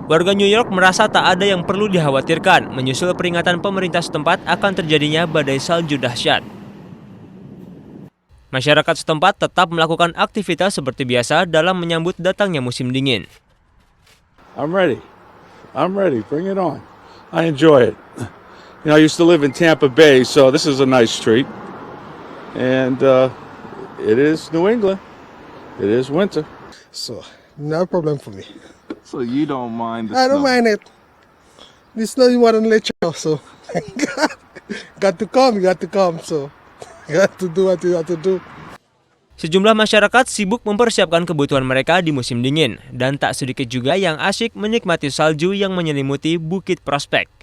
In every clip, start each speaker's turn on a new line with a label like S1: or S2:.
S1: Warga New York merasa tak ada yang perlu dikhawatirkan menyusul peringatan pemerintah setempat akan terjadinya badai salju dahsyat. Masyarakat setempat tetap melakukan aktivitas seperti biasa dalam menyambut datangnya musim dingin.
S2: I'm ready. Bring it on. I enjoy it. I used to live in Tampa Bay, so this is a nice treat. And it is New England. It is winter.
S3: So, no problem for me.
S4: So you don't mind the
S3: I
S4: snow?
S3: don't mind it. The snow is more than nature, so got to come, so you have to do what you have to do.
S1: Sejumlah masyarakat sibuk mempersiapkan kebutuhan mereka di musim dingin, dan tak sedikit juga yang asyik menikmati salju yang menyelimuti Bukit Prospect.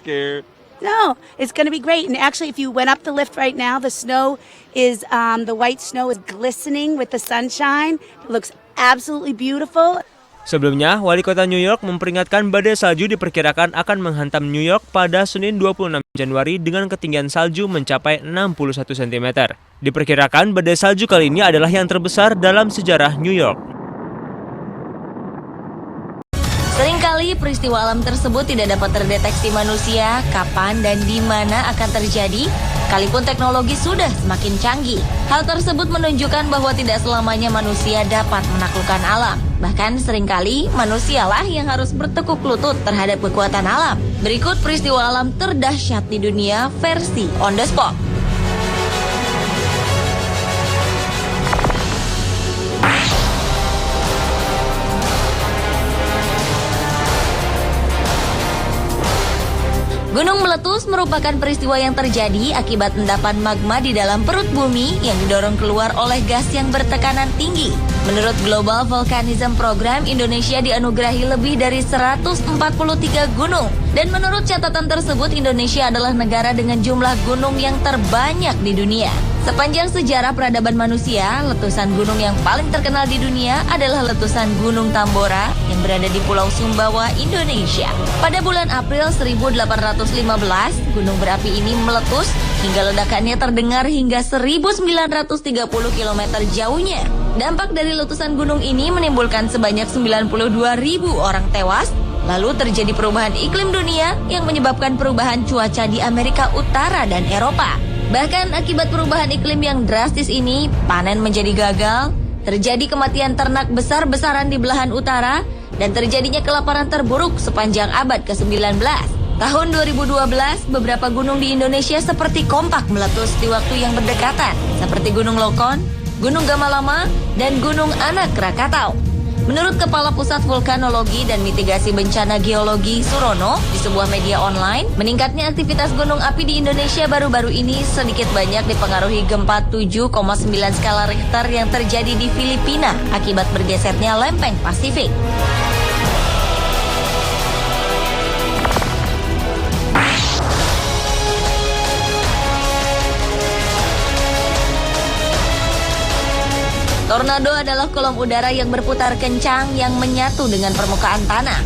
S4: Scared?
S5: No, it's going to be great. And actually, if you went up the lift right now, the snow is, the white snow is glistening with the sunshine. It looks absolutely beautiful.
S1: Sebelumnya, Wali Kota New York memperingatkan badai salju diperkirakan akan menghantam New York pada Senin 26 Januari dengan ketinggian salju mencapai 61 cm. Diperkirakan badai salju kali ini adalah yang terbesar dalam sejarah New York.
S6: Seringkali peristiwa alam tersebut tidak dapat terdeteksi manusia kapan dan di mana akan terjadi, sekalipun teknologi sudah semakin canggih. Hal tersebut menunjukkan bahwa tidak selamanya manusia dapat menaklukkan alam. Bahkan seringkali manusialah yang harus bertekuk lutut terhadap kekuatan alam. Berikut peristiwa alam terdahsyat di dunia versi on the spot. Gunung meletus merupakan peristiwa yang terjadi akibat endapan magma di dalam perut bumi yang didorong keluar oleh gas yang bertekanan tinggi. Menurut Global Volcanism Program, Indonesia dianugerahi lebih dari 143 gunung. Dan menurut catatan tersebut, Indonesia adalah negara dengan jumlah gunung yang terbanyak di dunia. Sepanjang sejarah peradaban manusia, letusan gunung yang paling terkenal di dunia adalah letusan Gunung Tambora yang berada di Pulau Sumbawa, Indonesia. Pada bulan April 1815, gunung berapi ini meletus hingga ledakannya terdengar hingga 1930 km jauhnya. Dampak dari letusan gunung ini menimbulkan sebanyak 92.000 orang tewas. Lalu terjadi perubahan iklim dunia yang menyebabkan perubahan cuaca di Amerika Utara dan Eropa. Bahkan akibat perubahan iklim yang drastis ini, panen menjadi gagal, terjadi kematian ternak besar-besaran di belahan utara, dan terjadinya kelaparan terburuk sepanjang abad ke-19. Tahun 2012, beberapa gunung di Indonesia seperti kompak meletus di waktu yang berdekatan, seperti Gunung Lokon, Gunung Gamalama, dan Gunung Anak Krakatau. Menurut Kepala Pusat Vulkanologi dan Mitigasi Bencana Geologi Surono di sebuah media online, meningkatnya aktivitas gunung api di Indonesia baru-baru ini sedikit banyak dipengaruhi gempa 7,9 skala Richter yang terjadi di Filipina akibat bergesernya lempeng Pasifik. Tornado adalah kolom udara yang berputar kencang yang menyatu dengan permukaan tanah.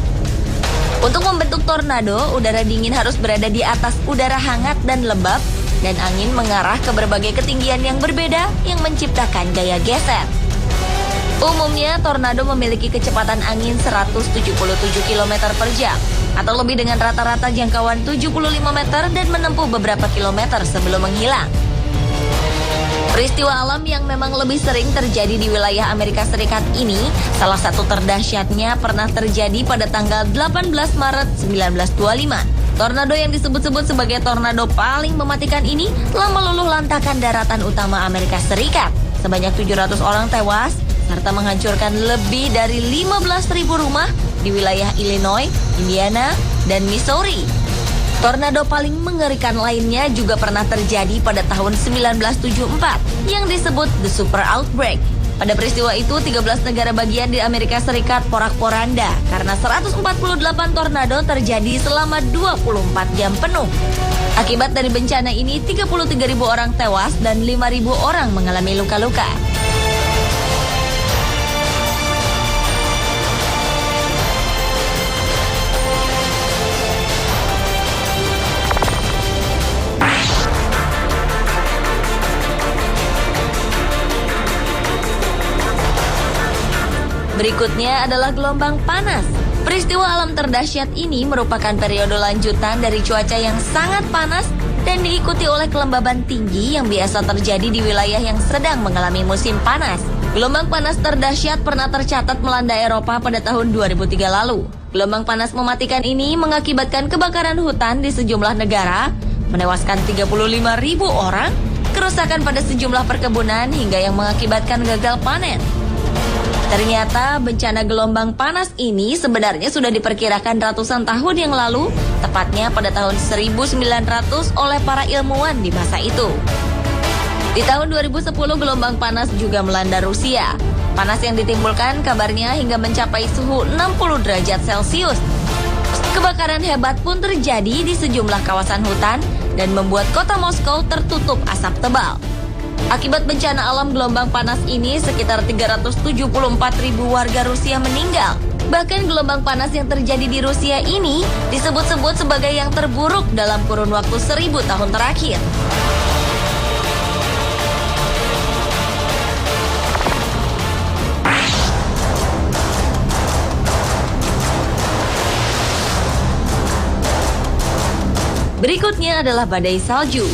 S6: Untuk membentuk tornado, udara dingin harus berada di atas udara hangat dan lembab, dan angin mengarah ke berbagai ketinggian yang berbeda yang menciptakan gaya geser. Umumnya, tornado memiliki kecepatan angin 177 km per jam, atau lebih dengan rata-rata jangkauan 75 meter dan menempuh beberapa kilometer sebelum menghilang. Peristiwa alam yang memang lebih sering terjadi di wilayah Amerika Serikat ini, salah satu terdahsyatnya pernah terjadi pada tanggal 18 Maret 1925. Tornado yang disebut-sebut sebagai tornado paling mematikan ini telah meluluh lantakan daratan utama Amerika Serikat. Sebanyak 700 orang tewas, serta menghancurkan lebih dari 15.000 rumah di wilayah Illinois, Indiana, dan Missouri. Tornado paling mengerikan lainnya juga pernah terjadi pada tahun 1974 yang disebut The Super Outbreak. Pada peristiwa itu, 13 negara bagian di Amerika Serikat porak-poranda karena 148 tornado terjadi selama 24 jam penuh. Akibat dari bencana ini, 33.000 orang tewas dan 5.000 orang mengalami luka-luka. Berikutnya adalah gelombang panas. Peristiwa alam terdahsyat ini merupakan periode lanjutan dari cuaca yang sangat panas dan diikuti oleh kelembaban tinggi yang biasa terjadi di wilayah yang sedang mengalami musim panas. Gelombang panas terdahsyat pernah tercatat melanda Eropa pada tahun 2003 lalu. Gelombang panas mematikan ini mengakibatkan kebakaran hutan di sejumlah negara, menewaskan 35.000 orang, kerusakan pada sejumlah perkebunan hingga yang mengakibatkan gagal panen. Ternyata bencana gelombang panas ini sebenarnya sudah diperkirakan ratusan tahun yang lalu, tepatnya pada tahun 1900 oleh para ilmuwan di masa itu. Di tahun 2010 gelombang panas juga melanda Rusia. Panas yang ditimbulkan kabarnya hingga mencapai suhu 60 derajat Celcius. Kebakaran hebat pun terjadi di sejumlah kawasan hutan dan membuat kota Moskow tertutup asap tebal. Akibat bencana alam gelombang panas ini, sekitar 374.000 warga Rusia meninggal. Bahkan gelombang panas yang terjadi di Rusia ini disebut-sebut sebagai yang terburuk dalam kurun waktu 1000 tahun terakhir. Berikutnya adalah badai salju.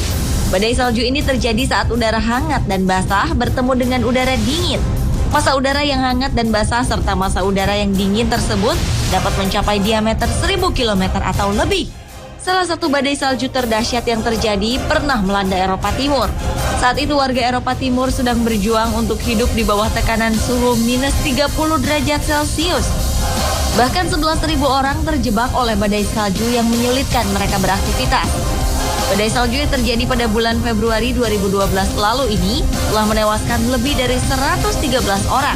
S6: Badai salju ini terjadi saat udara hangat dan basah bertemu dengan udara dingin. Masa udara yang hangat dan basah serta masa udara yang dingin tersebut dapat mencapai diameter 1000 km atau lebih. Salah satu badai salju terdahsyat yang terjadi pernah melanda Eropa Timur. Saat itu warga Eropa Timur sedang berjuang untuk hidup di bawah tekanan suhu minus 30 derajat Celcius. Bahkan 11.000 orang terjebak oleh badai salju yang menyulitkan mereka beraktivitas. Badai salju yang terjadi pada bulan Februari 2012 lalu ini telah menewaskan lebih dari 113 orang.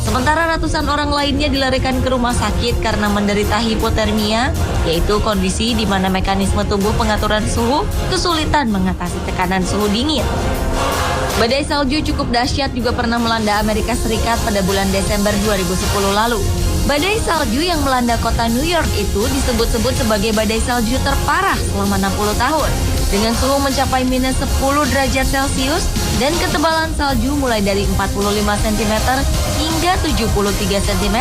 S6: Sementara ratusan orang lainnya dilarikan ke rumah sakit karena menderita hipotermia, yaitu kondisi di mana mekanisme tubuh pengaturan suhu kesulitan mengatasi tekanan suhu dingin. Badai salju cukup dahsyat juga pernah melanda Amerika Serikat pada bulan Desember 2010 lalu. Badai salju yang melanda kota New York itu disebut-sebut sebagai badai salju terparah selama 60 tahun. Dengan suhu mencapai minus 10 derajat Celcius dan ketebalan salju mulai dari 45 cm hingga 73 cm.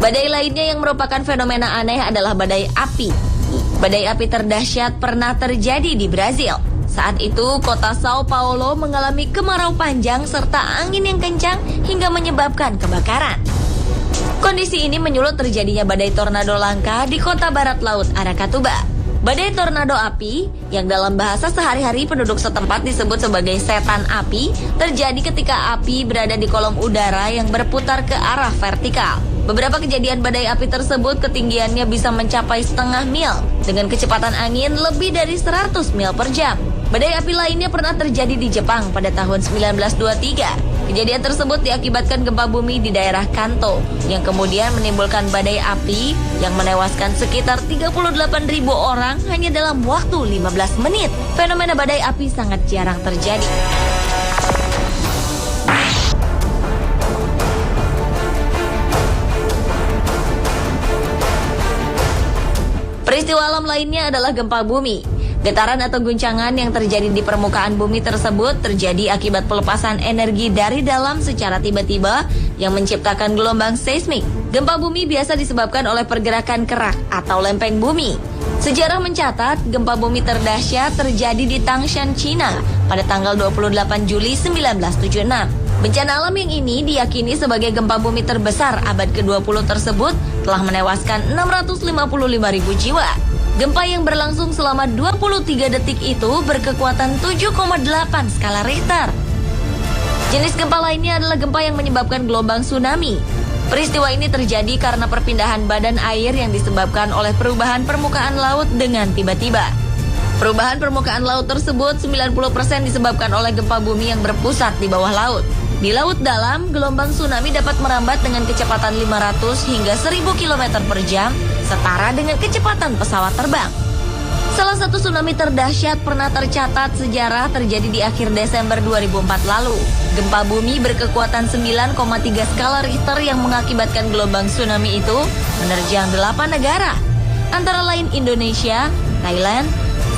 S6: Badai lainnya yang merupakan fenomena aneh adalah badai api. Badai api terdahsyat pernah terjadi di Brazil. Saat itu, kota Sao Paulo mengalami kemarau panjang serta angin yang kencang hingga menyebabkan kebakaran. Kondisi ini menyulut terjadinya badai tornado langka di kota barat laut Aracatuba. Badai tornado api, yang dalam bahasa sehari-hari penduduk setempat disebut sebagai setan api, terjadi ketika api berada di kolom udara yang berputar ke arah vertikal. Beberapa kejadian badai api tersebut ketinggiannya bisa mencapai setengah mil dengan kecepatan angin lebih dari 100 mil per jam. Badai api lainnya pernah terjadi di Jepang pada tahun 1923. Kejadian tersebut diakibatkan gempa bumi di daerah Kanto yang kemudian menimbulkan badai api yang menewaskan sekitar 38.000 orang hanya dalam waktu 15 menit. Fenomena badai api sangat jarang terjadi. Peristiwa alam lainnya adalah gempa bumi. Getaran atau guncangan yang terjadi di permukaan bumi tersebut terjadi akibat pelepasan energi dari dalam secara tiba-tiba yang menciptakan gelombang seismik. Gempa bumi biasa disebabkan oleh pergerakan kerak atau lempeng bumi. Sejarah mencatat gempa bumi terdahsyat terjadi di Tangshan, China pada tanggal 28 Juli 1976. Bencana alam yang ini diyakini sebagai gempa bumi terbesar abad ke-20 tersebut telah menewaskan 655.000 jiwa. Gempa yang berlangsung selama 23 detik itu berkekuatan 7,8 skala Richter. Jenis gempa lainnya adalah gempa yang menyebabkan gelombang tsunami. Peristiwa ini terjadi karena perpindahan badan air yang disebabkan oleh perubahan permukaan laut dengan tiba-tiba. Perubahan permukaan laut tersebut 90% disebabkan oleh gempa bumi yang berpusat di bawah laut. Di laut dalam, gelombang tsunami dapat merambat dengan kecepatan 500 hingga 1000 km per jam, setara dengan kecepatan pesawat terbang. Salah satu tsunami terdahsyat pernah tercatat sejarah terjadi di akhir Desember 2004 lalu. Gempa bumi berkekuatan 9,3 skala Richter yang mengakibatkan gelombang tsunami itu menerjang 8 negara. antara lain Indonesia, Thailand,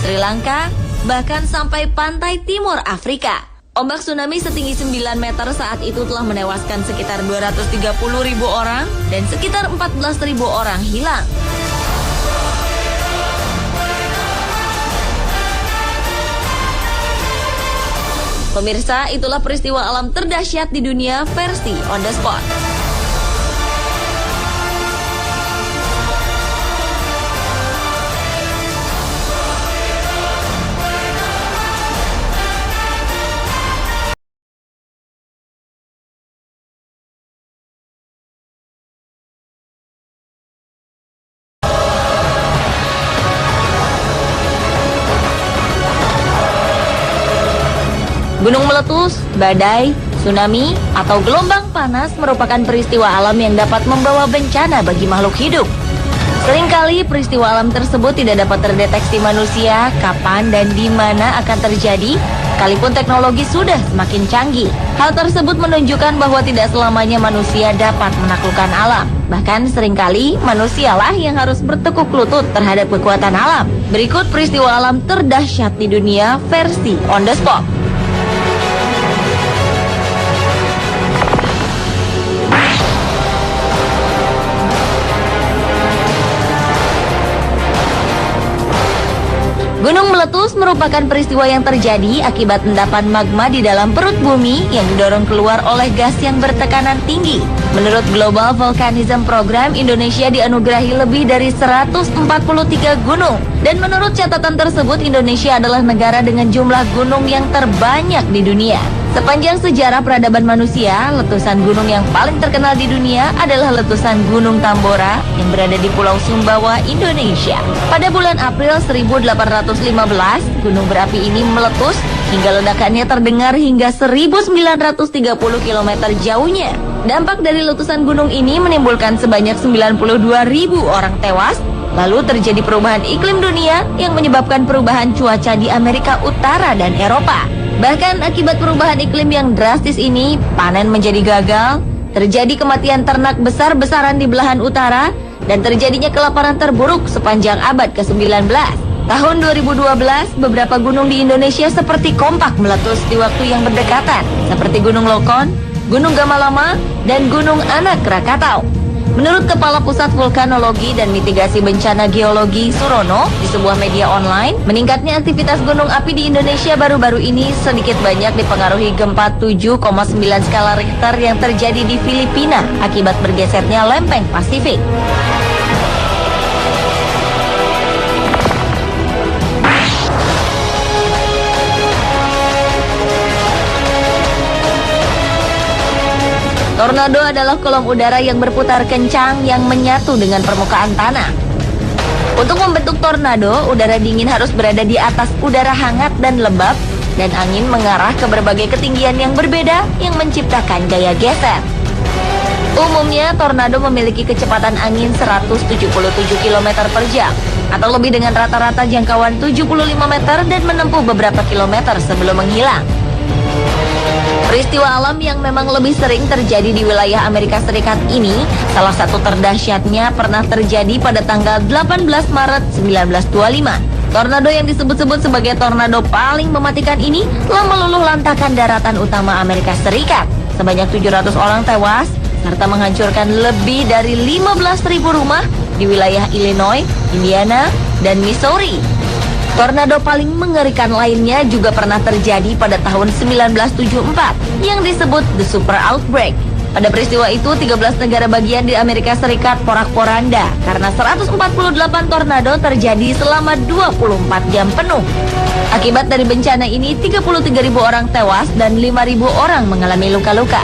S6: Sri Lanka, bahkan sampai pantai timur Afrika. Ombak tsunami setinggi 9 meter saat itu telah menewaskan sekitar 230.000 orang dan sekitar 14.000 orang hilang. Pemirsa, itulah peristiwa alam terdahsyat di dunia versi On The Spot. Gunung meletus, badai, tsunami, atau gelombang panas merupakan peristiwa alam yang dapat membawa bencana bagi makhluk hidup. Seringkali peristiwa alam tersebut tidak dapat terdeteksi manusia kapan dan di mana akan terjadi, sekalipun teknologi sudah semakin canggih. Hal tersebut menunjukkan bahwa tidak selamanya manusia dapat menaklukkan alam. Bahkan seringkali manusialah yang harus bertekuk lutut terhadap kekuatan alam. Berikut peristiwa alam terdahsyat di dunia versi On The Spot. Gunung meletus merupakan peristiwa yang terjadi akibat endapan magma di dalam perut bumi yang didorong keluar oleh gas yang bertekanan tinggi. Menurut Global Volcanism Program, Indonesia dianugerahi lebih dari 143 gunung. Dan menurut catatan tersebut, Indonesia adalah negara dengan jumlah gunung yang terbanyak di dunia. Sepanjang sejarah peradaban manusia, letusan gunung yang paling terkenal di dunia adalah letusan Gunung Tambora yang berada di Pulau Sumbawa, Indonesia. Pada bulan April 1815, gunung berapi ini meletus hingga ledakannya terdengar hingga 1930 km jauhnya. Dampak dari letusan gunung ini menimbulkan sebanyak 92.000 orang tewas. Lalu terjadi perubahan iklim dunia yang menyebabkan perubahan cuaca di Amerika Utara dan Eropa. Bahkan akibat perubahan iklim yang drastis ini, panen menjadi gagal, terjadi kematian ternak besar-besaran di belahan utara, dan terjadinya kelaparan terburuk sepanjang abad ke-19. Tahun 2012, beberapa gunung di Indonesia seperti kompak meletus di waktu yang berdekatan, seperti Gunung Lokon, Gunung Gamalama, dan Gunung Anak Krakatau. Menurut Kepala Pusat Vulkanologi dan Mitigasi Bencana Geologi Surono di sebuah media online, meningkatnya aktivitas gunung api di Indonesia baru-baru ini sedikit banyak dipengaruhi gempa 7,9 skala Richter yang terjadi di Filipina akibat bergesernya lempeng Pasifik. Tornado adalah kolom udara yang berputar kencang yang menyatu dengan permukaan tanah. Untuk membentuk tornado, udara dingin harus berada di atas udara hangat dan lembab, dan angin mengarah ke berbagai ketinggian yang berbeda yang menciptakan gaya geser. Umumnya, tornado memiliki kecepatan angin 177 km per jam, atau lebih dengan rata-rata jangkauan 75 meter dan menempuh beberapa kilometer sebelum menghilang. Peristiwa alam yang memang lebih sering terjadi di wilayah Amerika Serikat ini, salah satu terdahsyatnya pernah terjadi pada tanggal 18 Maret 1925. Tornado yang disebut-sebut sebagai tornado paling mematikan ini telah meluluh lantakan daratan utama Amerika Serikat. Sebanyak 700 orang tewas, serta menghancurkan lebih dari 15.000 rumah di wilayah Illinois, Indiana, dan Missouri. Tornado paling mengerikan lainnya juga pernah terjadi pada tahun 1974 yang disebut The Super Outbreak. Pada peristiwa itu, 13 negara bagian di Amerika Serikat porak-poranda karena 148 tornado terjadi selama 24 jam penuh. Akibat dari bencana ini, 33.000 orang tewas dan 5.000 orang mengalami luka-luka.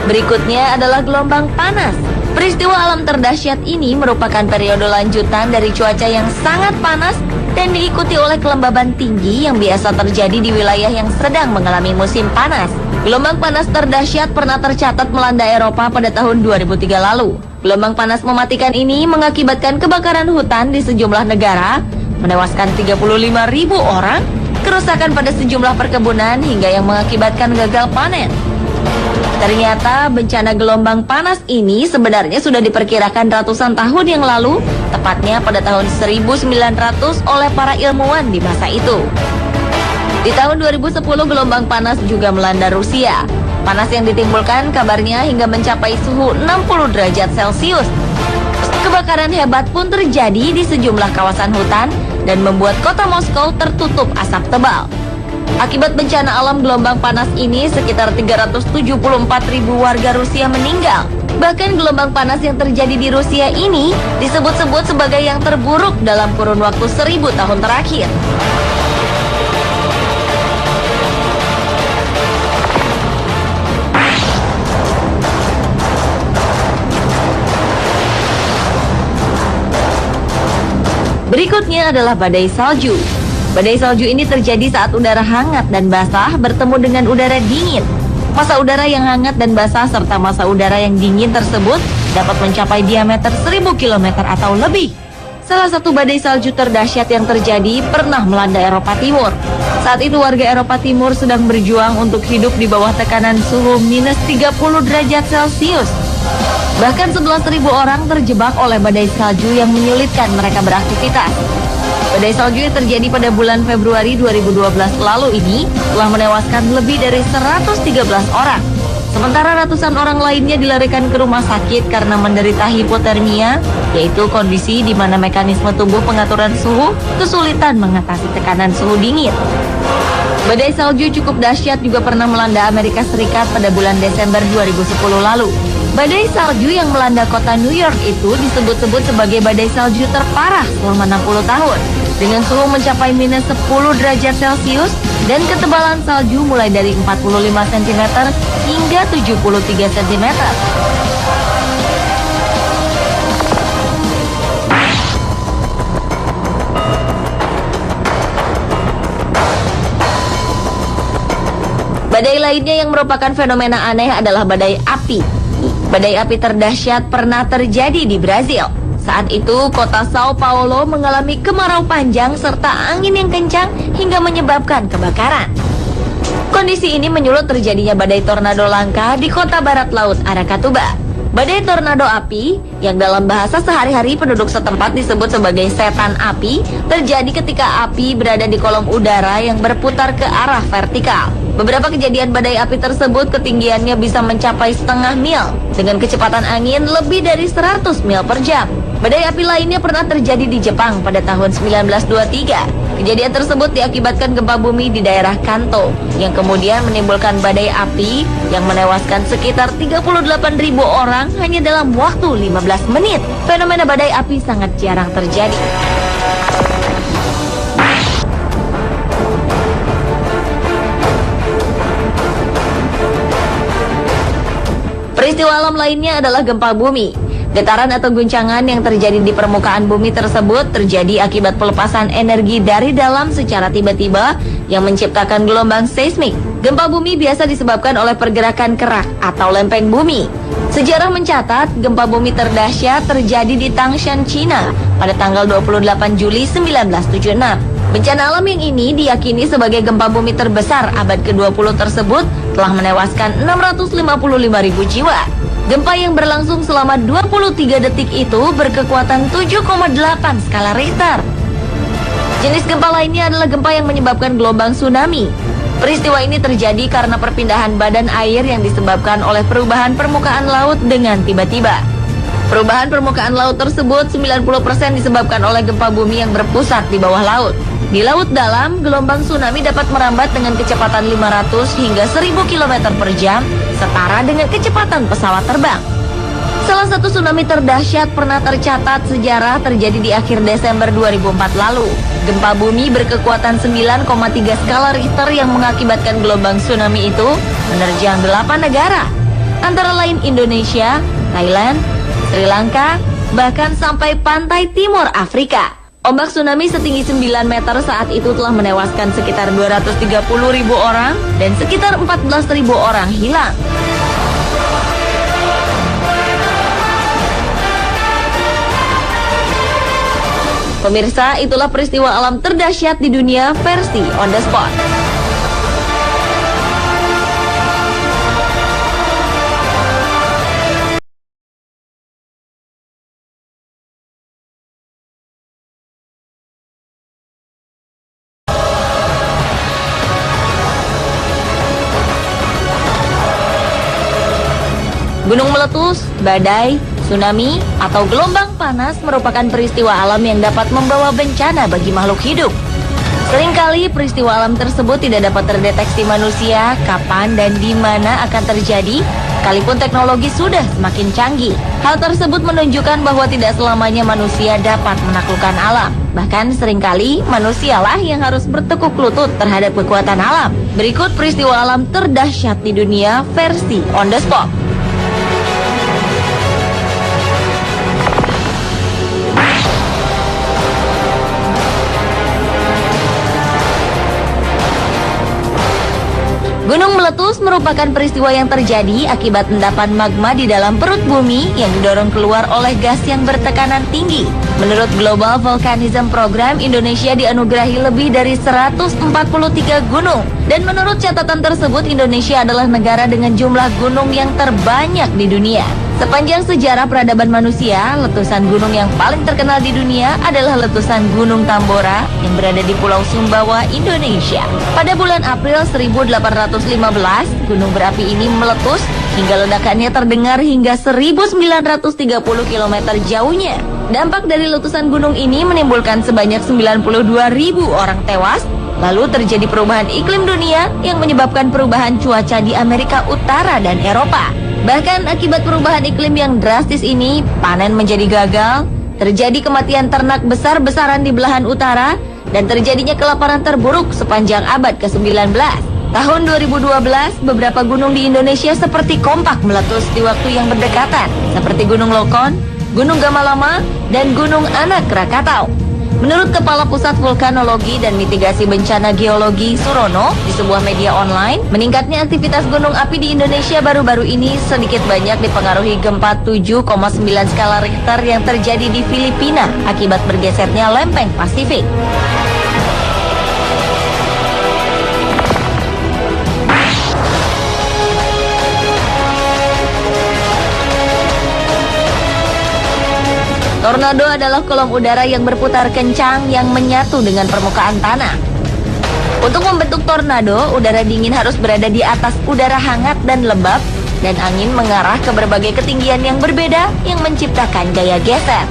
S6: Berikutnya adalah gelombang panas. Peristiwa alam terdahsyat ini merupakan periode lanjutan dari cuaca yang sangat panas dan diikuti oleh kelembaban tinggi yang biasa terjadi di wilayah yang sedang mengalami musim panas. Gelombang panas terdahsyat pernah tercatat melanda Eropa pada tahun 2003 lalu. Gelombang panas mematikan ini mengakibatkan kebakaran hutan di sejumlah negara, menewaskan 35.000 orang, kerusakan pada sejumlah perkebunan hingga yang mengakibatkan gagal panen. Ternyata bencana gelombang panas ini sebenarnya sudah diperkirakan ratusan tahun yang lalu, tepatnya pada tahun 1900 oleh para ilmuwan di masa itu. Di tahun 2010 gelombang panas juga melanda Rusia. Panas yang ditimbulkan kabarnya hingga mencapai suhu 60 derajat Celcius. Kebakaran hebat pun terjadi di sejumlah kawasan hutan dan membuat kota Moskow tertutup asap tebal. Akibat bencana alam gelombang panas ini, sekitar 374.000 warga Rusia meninggal. Bahkan gelombang panas yang terjadi di Rusia ini disebut-sebut sebagai yang terburuk dalam kurun waktu 1000 tahun terakhir. Berikutnya adalah badai salju. Badai salju ini terjadi saat udara hangat dan basah bertemu dengan udara dingin. Massa udara yang hangat dan basah serta massa udara yang dingin tersebut dapat mencapai diameter 1000 km atau lebih. Salah satu badai salju terdahsyat yang terjadi pernah melanda Eropa Timur. Saat itu warga Eropa Timur sedang berjuang untuk hidup di bawah tekanan suhu minus 30 derajat Celcius. Bahkan 11.000 orang terjebak oleh badai salju yang menyulitkan mereka beraktivitas. Badai salju yang terjadi pada bulan Februari 2012 lalu ini telah menewaskan lebih dari 113 orang. Sementara ratusan orang lainnya dilarikan ke rumah sakit karena menderita hipotermia, yaitu kondisi di mana mekanisme tubuh pengaturan suhu kesulitan mengatasi tekanan suhu dingin. Badai salju cukup dahsyat juga pernah melanda Amerika Serikat pada bulan Desember 2010 lalu. Badai salju yang melanda kota New York itu disebut-sebut sebagai badai salju terparah selama 60 tahun. Dengan suhu mencapai minus 10 derajat Celcius dan ketebalan salju mulai dari 45 cm hingga 73 cm. Badai lainnya yang merupakan fenomena aneh adalah badai api. Badai api terdahsyat pernah terjadi di Brazil. Saat itu, kota Sao Paulo mengalami kemarau panjang serta angin yang kencang hingga menyebabkan kebakaran. Kondisi ini menyulut terjadinya badai tornado langka di kota barat laut Aracatuba. Badai tornado api, yang dalam bahasa sehari-hari penduduk setempat disebut sebagai setan api, terjadi ketika api berada di kolom udara yang berputar ke arah vertikal. Beberapa kejadian badai api tersebut ketinggiannya bisa mencapai setengah mil dengan kecepatan angin lebih dari 100 mil per jam. Badai api lainnya pernah terjadi di Jepang pada tahun 1923. Kejadian tersebut diakibatkan gempa bumi di daerah Kanto yang kemudian menimbulkan badai api yang menewaskan sekitar 38.000 orang hanya dalam waktu 15 menit. Fenomena badai api sangat jarang terjadi. Peristiwa alam lainnya adalah gempa bumi. Getaran atau guncangan yang terjadi di permukaan bumi tersebut terjadi akibat pelepasan energi dari dalam secara tiba-tiba yang menciptakan gelombang seismik. Gempa bumi biasa disebabkan oleh pergerakan kerak atau lempeng bumi. Sejarah mencatat gempa bumi terdahsyat terjadi di Tangshan, China pada tanggal 28 Juli 1976. Bencana alam yang ini diyakini sebagai gempa bumi terbesar abad ke-20 tersebut telah menewaskan 655.000 jiwa. Gempa yang berlangsung selama 23 detik itu berkekuatan 7,8 skala Richter. Jenis gempa lainnya adalah gempa yang menyebabkan gelombang tsunami. Peristiwa ini terjadi karena perpindahan badan air yang disebabkan oleh perubahan permukaan laut dengan tiba-tiba. Perubahan permukaan laut tersebut 90% disebabkan oleh gempa bumi yang berpusat di bawah laut. Di laut dalam, gelombang tsunami dapat merambat dengan kecepatan 500 hingga 1000 km per jam, setara dengan kecepatan pesawat terbang. Salah satu tsunami terdahsyat pernah tercatat sejarah terjadi di akhir Desember 2004 lalu. Gempa bumi berkekuatan 9,3 skala Richter yang mengakibatkan gelombang tsunami itu menerjang 8 negara, antara lain Indonesia, Thailand, Sri Lanka, bahkan sampai pantai timur Afrika. Ombak tsunami setinggi 9 meter saat itu telah menewaskan sekitar 230.000 orang dan sekitar 14.000 orang hilang. Pemirsa, itulah peristiwa alam terdahsyat di dunia versi On The Spot. Gunung meletus, badai, tsunami, atau gelombang panas merupakan peristiwa alam yang dapat membawa bencana bagi makhluk hidup. Seringkali peristiwa alam tersebut tidak dapat terdeteksi manusia kapan dan di mana akan terjadi, sekalipun teknologi sudah semakin canggih. Hal tersebut menunjukkan bahwa tidak selamanya manusia dapat menaklukkan alam. Bahkan seringkali manusialah yang harus bertekuk lutut terhadap kekuatan alam. Berikut peristiwa alam terdahsyat di dunia versi On The Spot. Gunung meletus merupakan peristiwa yang terjadi akibat endapan magma di dalam perut bumi yang didorong keluar oleh gas yang bertekanan tinggi. Menurut Global Volcanism Program, Indonesia dianugerahi lebih dari 143 gunung. Dan menurut catatan tersebut, Indonesia adalah negara dengan jumlah gunung yang terbanyak di dunia. Sepanjang sejarah peradaban manusia, letusan gunung yang paling terkenal di dunia adalah letusan Gunung Tambora yang berada di Pulau Sumbawa, Indonesia. Pada bulan April 1815, gunung berapi ini meletus hingga ledakannya terdengar hingga 1930 km jauhnya. Dampak dari letusan gunung ini menimbulkan sebanyak 92.000 orang tewas. Lalu terjadi perubahan iklim dunia yang menyebabkan perubahan cuaca di Amerika Utara dan Eropa. Bahkan akibat perubahan iklim yang drastis ini, panen menjadi gagal, terjadi kematian ternak besar-besaran di belahan utara, dan terjadinya kelaparan terburuk sepanjang abad ke-19. Tahun 2012, beberapa gunung di Indonesia seperti kompak meletus di waktu yang berdekatan, seperti Gunung Lokon, Gunung Gamalama, dan Gunung Anak Krakatau. Menurut Kepala Pusat Vulkanologi dan Mitigasi Bencana Geologi Surono di sebuah media online, meningkatnya aktivitas gunung api di Indonesia baru-baru ini sedikit banyak dipengaruhi gempa 7,9 skala Richter yang terjadi di Filipina akibat bergesernya lempeng Pasifik. Tornado adalah kolom udara yang berputar kencang yang menyatu dengan permukaan tanah. Untuk membentuk tornado, udara dingin harus berada di atas udara hangat dan lembab, dan angin mengarah ke berbagai ketinggian yang berbeda yang menciptakan gaya geser.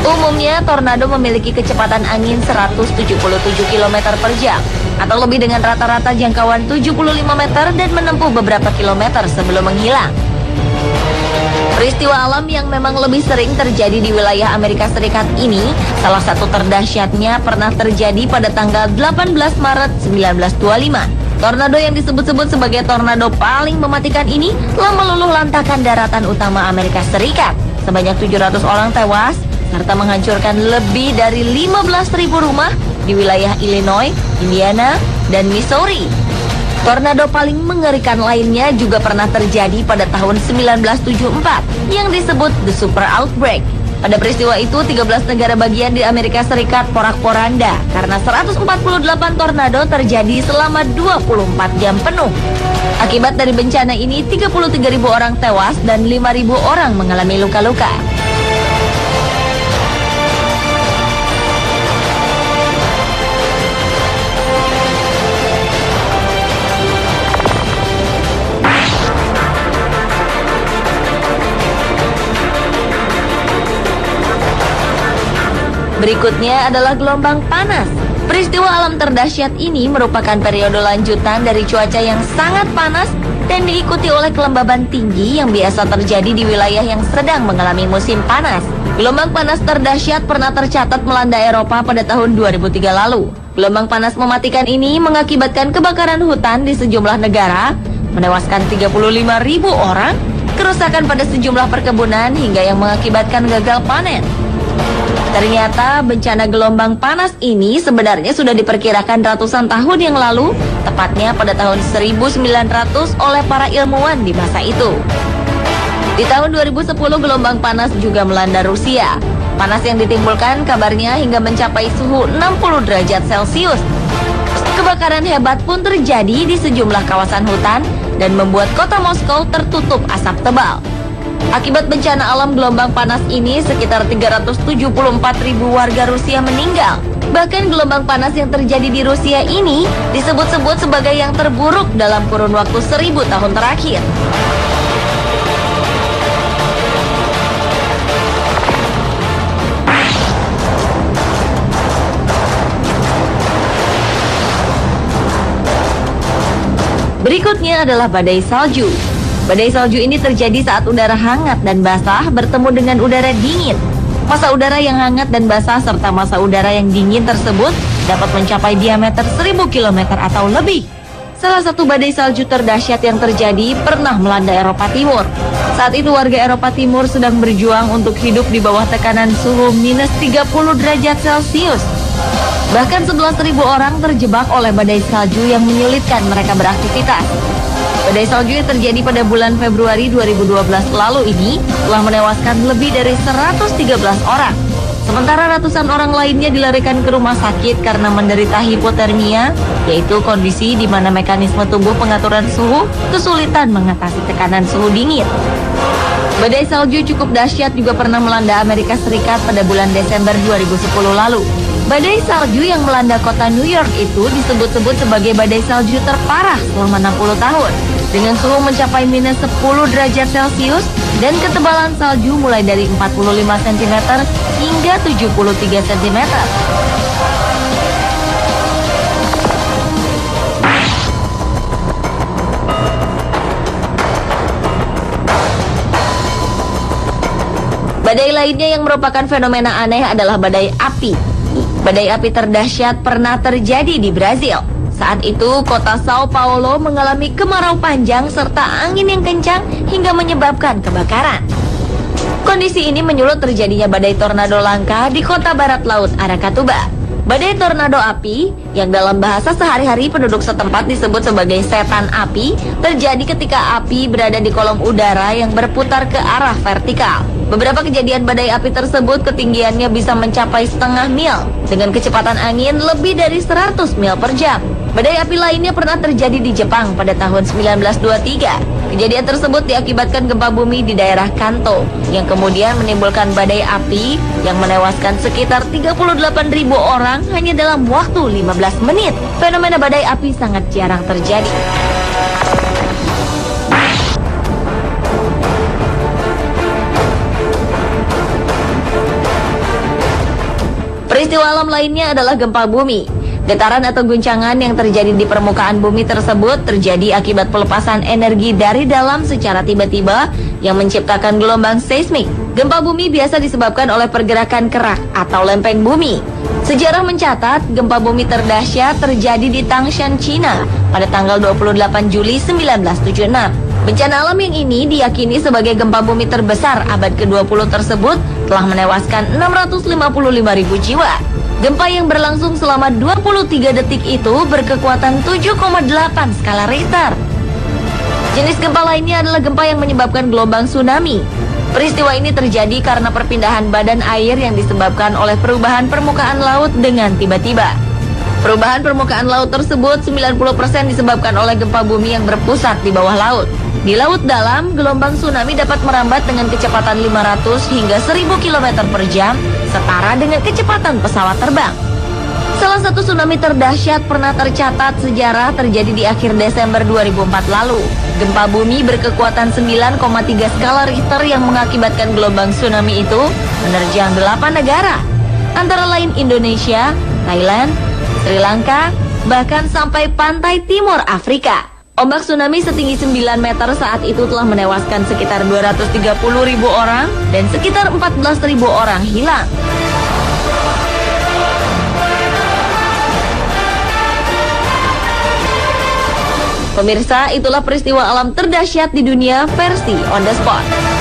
S6: Umumnya, tornado memiliki kecepatan angin 177 km per jam, atau lebih dengan rata-rata jangkauan 75 meter dan menempuh beberapa kilometer sebelum menghilang. Peristiwa alam yang memang lebih sering terjadi di wilayah Amerika Serikat ini, salah satu terdahsyatnya pernah terjadi pada tanggal 18 Maret 1925. Tornado yang disebut-sebut sebagai tornado paling mematikan ini telah meluluh lantakan daratan utama Amerika Serikat. Sebanyak 700 orang tewas, serta menghancurkan lebih dari 15.000 rumah di wilayah Illinois, Indiana, dan Missouri. Tornado paling mengerikan lainnya juga pernah terjadi pada tahun 1974 yang disebut The Super Outbreak. Pada peristiwa itu, 13 negara bagian di Amerika Serikat porak-poranda karena 148 tornado terjadi selama 24 jam penuh. Akibat dari bencana ini, 33.000 orang tewas dan 5.000 orang mengalami luka-luka. Berikutnya adalah gelombang panas. Peristiwa alam terdahsyat ini merupakan periode lanjutan dari cuaca yang sangat panas dan diikuti oleh kelembaban tinggi yang biasa terjadi di wilayah yang sedang mengalami musim panas. Gelombang panas terdahsyat pernah tercatat melanda Eropa pada tahun 2003 lalu. Gelombang panas mematikan ini mengakibatkan kebakaran hutan di sejumlah negara, menewaskan 35.000 orang, kerusakan pada sejumlah perkebunan hingga yang mengakibatkan gagal panen. Ternyata bencana gelombang panas ini sebenarnya sudah diperkirakan ratusan tahun yang lalu, tepatnya pada tahun 1900 oleh para ilmuwan di masa itu. Di tahun 2010 gelombang panas juga melanda Rusia. Panas yang ditimbulkan kabarnya hingga mencapai suhu 60 derajat Celcius. Kebakaran hebat pun terjadi di sejumlah kawasan hutan dan membuat kota Moskow tertutup asap tebal. Akibat bencana alam gelombang panas ini, sekitar 374.000 warga Rusia meninggal. Bahkan gelombang panas yang terjadi di Rusia ini disebut-sebut sebagai yang terburuk dalam kurun waktu 1000 tahun terakhir. Berikutnya adalah badai salju. Badai salju ini terjadi saat udara hangat dan basah bertemu dengan udara dingin. Massa udara yang hangat dan basah serta massa udara yang dingin tersebut dapat mencapai diameter 1000 km atau lebih. Salah satu badai salju terdahsyat yang terjadi pernah melanda Eropa Timur. Saat itu warga Eropa Timur sedang berjuang untuk hidup di bawah tekanan suhu minus 30 derajat Celcius. Bahkan 11.000 orang terjebak oleh badai salju yang menyulitkan mereka beraktivitas. Badai salju yang terjadi pada bulan Februari 2012 lalu ini telah menewaskan lebih dari 113 orang. Sementara ratusan orang lainnya dilarikan ke rumah sakit karena menderita hipotermia, yaitu kondisi di mana mekanisme tubuh pengaturan suhu kesulitan mengatasi tekanan suhu dingin. Badai salju cukup dahsyat juga pernah melanda Amerika Serikat pada bulan Desember 2010 lalu. Badai salju yang melanda kota New York itu disebut-sebut sebagai badai salju terparah selama 60 tahun. Dengan suhu mencapai minus 10 derajat Celcius dan ketebalan salju mulai dari 45 cm hingga 73 cm. Badai lainnya yang merupakan fenomena aneh adalah badai api. Badai api terdahsyat pernah terjadi di Brazil. Saat itu, kota Sao Paulo mengalami kemarau panjang serta angin yang kencang hingga menyebabkan kebakaran. Kondisi ini menyulut terjadinya badai tornado langka di kota barat laut Aracatuba. Badai tornado api, yang dalam bahasa sehari-hari penduduk setempat disebut sebagai setan api, terjadi ketika api berada di kolom udara yang berputar ke arah vertikal. Beberapa kejadian badai api tersebut ketinggiannya bisa mencapai setengah mil dengan kecepatan angin lebih dari 100 mil per jam. Badai api lainnya pernah terjadi di Jepang pada tahun 1923. Kejadian tersebut diakibatkan gempa bumi di daerah Kanto yang kemudian menimbulkan badai api yang menewaskan sekitar 38.000 orang hanya dalam waktu 15 menit. Fenomena badai api sangat jarang terjadi. Peristiwa alam lainnya adalah gempa bumi. Getaran atau guncangan yang terjadi di permukaan bumi tersebut terjadi akibat pelepasan energi dari dalam secara tiba-tiba yang menciptakan gelombang seismik. Gempa bumi biasa disebabkan oleh pergerakan kerak atau lempeng bumi. Sejarah mencatat gempa bumi terdahsyat terjadi di Tangshan, China pada tanggal 28 Juli 1976. Bencana alam yang ini diyakini sebagai gempa bumi terbesar abad ke-20 tersebut telah menewaskan 655.000 jiwa. Gempa yang berlangsung selama 23 detik itu berkekuatan 7,8 skala Richter. Jenis gempa lainnya adalah gempa yang menyebabkan gelombang tsunami. Peristiwa ini terjadi karena perpindahan badan air yang disebabkan oleh perubahan permukaan laut dengan tiba-tiba. Perubahan permukaan laut tersebut 90% disebabkan oleh gempa bumi yang berpusat di bawah laut. Di laut dalam, gelombang tsunami dapat merambat dengan kecepatan 500 hingga 1000 km per jam, setara dengan kecepatan pesawat terbang. Salah satu tsunami terdahsyat pernah tercatat sejarah terjadi di akhir Desember 2004 lalu. Gempa bumi berkekuatan 9,3 skala Richter yang mengakibatkan gelombang tsunami itu menerjang 8 negara, antara lain Indonesia, Thailand, Sri Lanka, bahkan sampai pantai timur Afrika. Ombak tsunami setinggi 9 meter saat itu telah menewaskan sekitar 230.000 orang dan sekitar 14.000 orang hilang. Pemirsa, itulah peristiwa alam terdahsyat di dunia versi On The Spot.